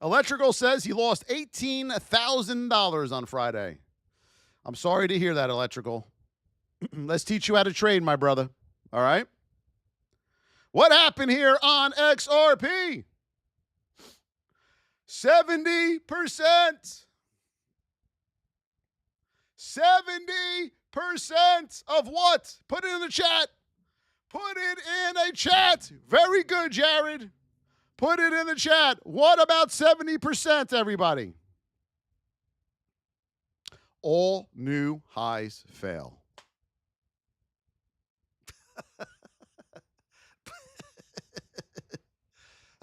Electrical says he lost $18,000 on Friday. I'm sorry to hear that, Electrical. Let's teach you how to trade, my brother. All right? What happened here on XRP? 70%. 70% of what? Put it in the chat. Put it in a chat. Very good, Jared. Put it in the chat. What about 70%, everybody? All new highs fail.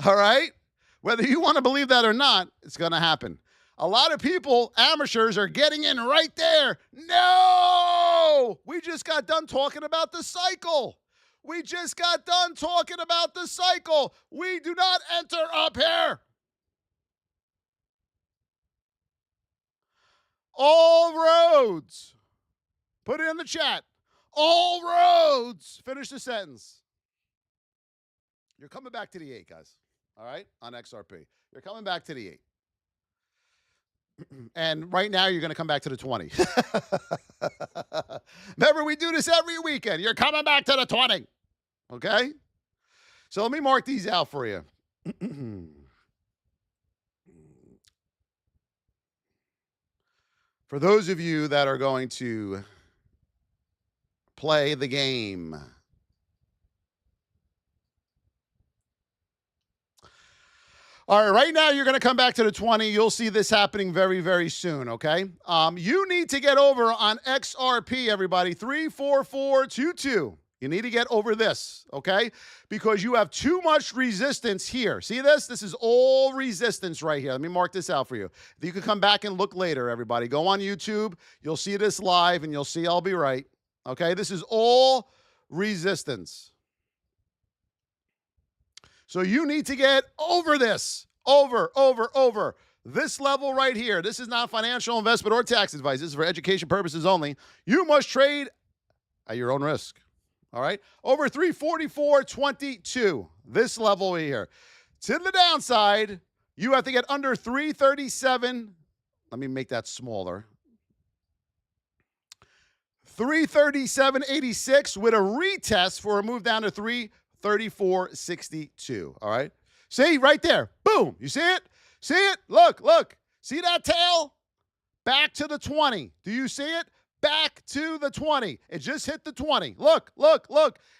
All right? Whether you want to believe that or not, it's going to happen. A lot of people, amateurs, are getting in right there. No! We just got done talking about the cycle. We just got done talking about the cycle. We do not enter up here. All roads. Put it in the chat. All roads. Finish the sentence. You're coming back to the 8, guys. All right? On XRP. You're coming back to the 8. And right now, you're going to come back to the 20. Remember, we do this every weekend. You're coming back to the 20. Okay? So let me mark these out for you. For those of you that are going to play the game. All right, right now you're going to come back to the 20. You'll see this happening very, very soon, okay? You need to get over on XRP, everybody, 34422. You need to get over this, okay? Because you have too much resistance here. See this? This is all resistance right here. Let me mark this out for you. You can come back and look later, everybody. Go on YouTube. You'll see this live, and you'll see I'll be right, okay? This is all resistance. So you need to get over this, over. This level right here. This is not financial investment or tax advice. This is for education purposes only. You must trade at your own risk. All right? Over 344.22. This level here. To the downside, you have to get under 337. Let me make that smaller. 337.86 with a retest for a move down to 334.62. All right? See, right there. Boom. You see it? See it? Look. See that tail? Back to the 20. Do you see it? Back to the 20. It just hit the 20. Look.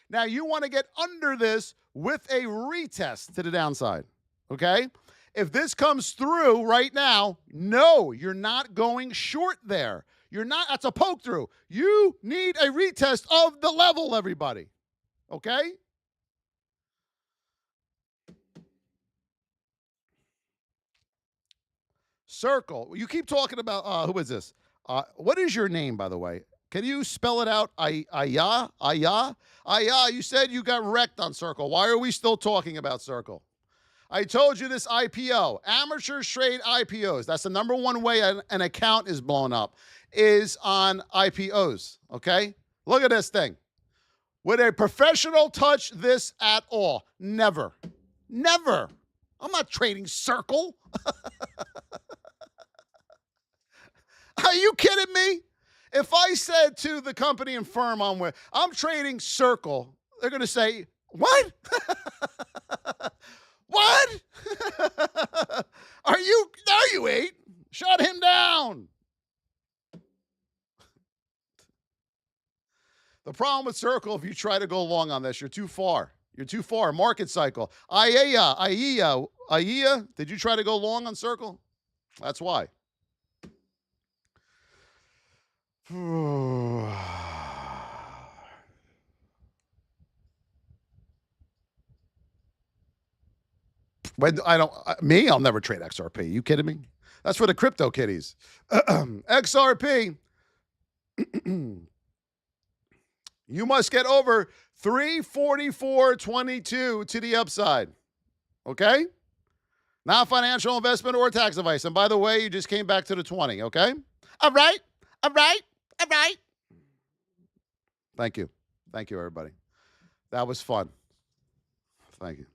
Now you want to get under this with a retest to the downside. Okay? If this comes through right now, no, you're not going short there. You're not. That's a poke through. You need a retest of the level, everybody. Okay? Circle. You keep talking about, who is this? What is your name, by the way? Can you spell it out? Aya? You said you got wrecked on Circle. Why are we still talking about Circle? I told you this IPO. Amateurs trade IPOs. That's the number one way an account is blown up, is on IPOs, okay? Look at this thing. Would a professional touch this at all? Never. I'm not trading Circle. Are you kidding me? If I said to the company and firm I'm with, I'm trading Circle, they're going to say, what? What? No, you ain't. Shut him down. The problem with Circle, if you try to go long on this, you're too far. Market cycle. Aya, did you try to go long on Circle? That's why. I'll never trade XRP. You kidding me? That's for the crypto kitties. XRP, you must get over 344.22 to the upside. Okay? Not financial investment or tax advice. And by the way, you just came back to the 20, okay? All right. Thank you, everybody. That was fun. Thank you.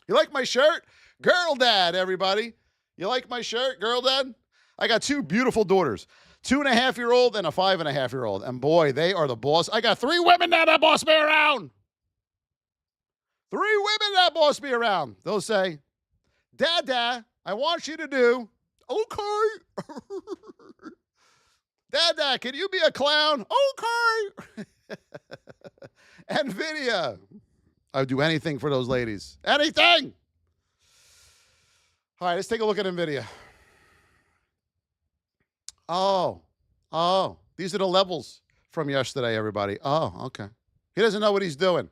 You like my shirt? Girl dad, everybody. You like my shirt, girl dad? I got two beautiful daughters, 2.5-year-old and a 5.5-year-old. And boy, they are the boss. I got 3 women now that boss me around. 3 women that boss me around. They'll say, Dad, I want you to do, okay. Dad, can you be a clown? Okay. NVIDIA. I would do anything for those ladies. Anything. All right, let's take a look at NVIDIA. Oh, these are the levels from yesterday, everybody. Oh, okay. He doesn't know what he's doing.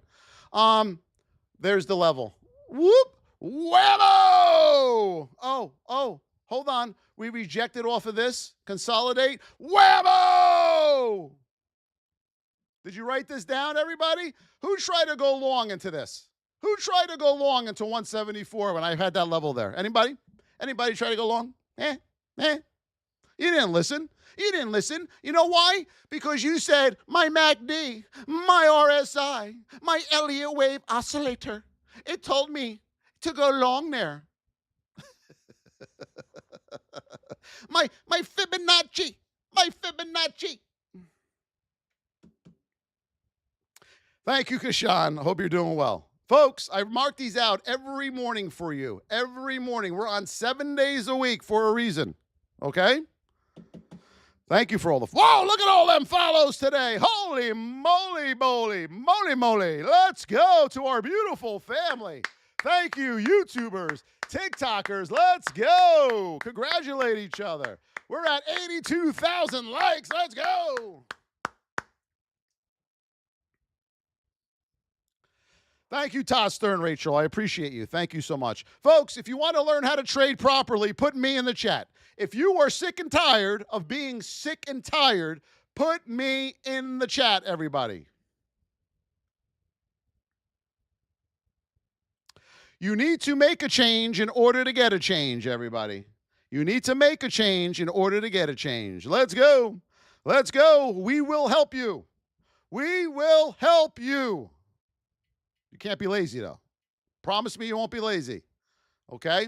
There's the level. Whoop. Whammo! Oh, hold on. We rejected off of this. Consolidate. Whammo! Did you write this down, everybody? Who tried to go long into this? Who tried to go long into 174 when I had that level there? Anybody? Anybody try to go long? You didn't listen. You know why? Because you said, my MACD, my RSI, my Elliott wave oscillator, it told me to go long there. my Fibonacci. Thank you, Kashan. I hope you're doing well. Folks, I mark these out every morning for you. Every morning. We're on 7 days a week for a reason. Okay? Thank you for all the... Whoa, look at all them follows today. Holy moly, moly, moly, moly. Let's go to our beautiful family. Thank you, YouTubers, TikTokers. Let's go. Congratulate each other. We're at 82,000 likes. Let's go. Thank you, Todd Stern, Rachel. I appreciate you. Thank you so much. Folks, if you want to learn how to trade properly, put me in the chat. If you are sick and tired of being sick and tired, put me in the chat, everybody. You need to make a change in order to get a change, everybody. You need to make a change in order to get a change. Let's go. Let's go. We will help you. We will help you. You can't be lazy, though. Promise me you won't be lazy. Okay?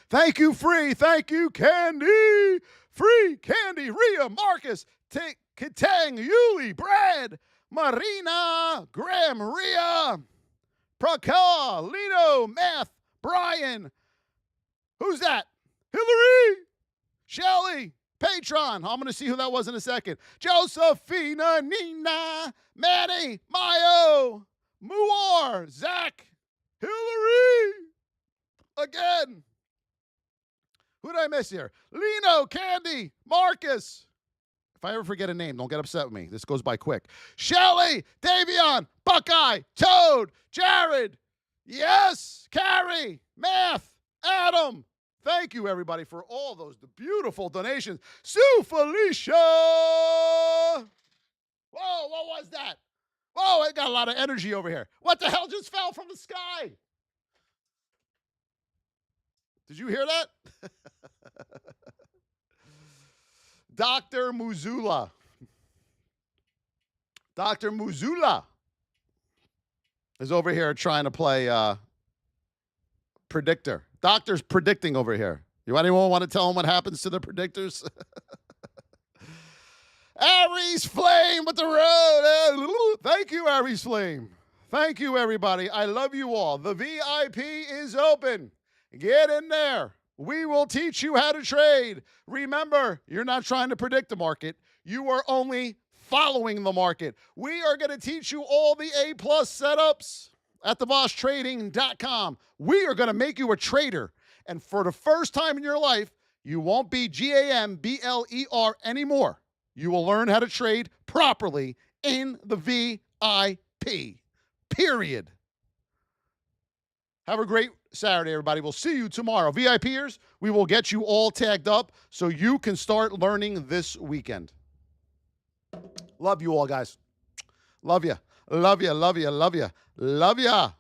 Thank you, Free. Thank you, Candy. Free, Candy, Rhea, Marcus, Katang, Yuli, Brad, Marina, Graham, Rhea, Praka, Lino, Math, Brian. Who's that? Hillary, Shelly, Patron. I'm going to see who that was in a second. Josephina, Nina, Manny, Mayo, Muar, Zach, Hillary. Again. Who did I miss here? Lino, Candy, Marcus. If I ever forget a name, don't get upset with me. This goes by quick. Shelly, Davion, Buckeye, Toad, Jared. Yes, Carrie, Math, Adam. Thank you, everybody, for all those beautiful donations. Sue Felicia. Whoa, what was that? Whoa, I got a lot of energy over here. What the hell just fell from the sky? Did you hear that? Dr. Muzula. Dr. Muzula is over here trying to play predictor. Doctor's predicting over here. Anyone want to tell him what happens to the predictors? Aries Flame with the road. Thank you, Aries Flame. Thank you, everybody. I love you all. The VIP is open. Get in there. We will teach you how to trade. Remember, you're not trying to predict the market. You are only following the market. We are going to teach you all the A-plus setups at thevosstrading.com. We are going to make you a trader. And for the first time in your life, you won't be GAMBLER anymore. You will learn how to trade properly in the VIP. Period. Have a great Saturday, everybody. We'll see you tomorrow. VIPers, we will get you all tagged up so you can start learning this weekend. Love you all, guys. Love you. Love you. Love you. Love you. Love ya.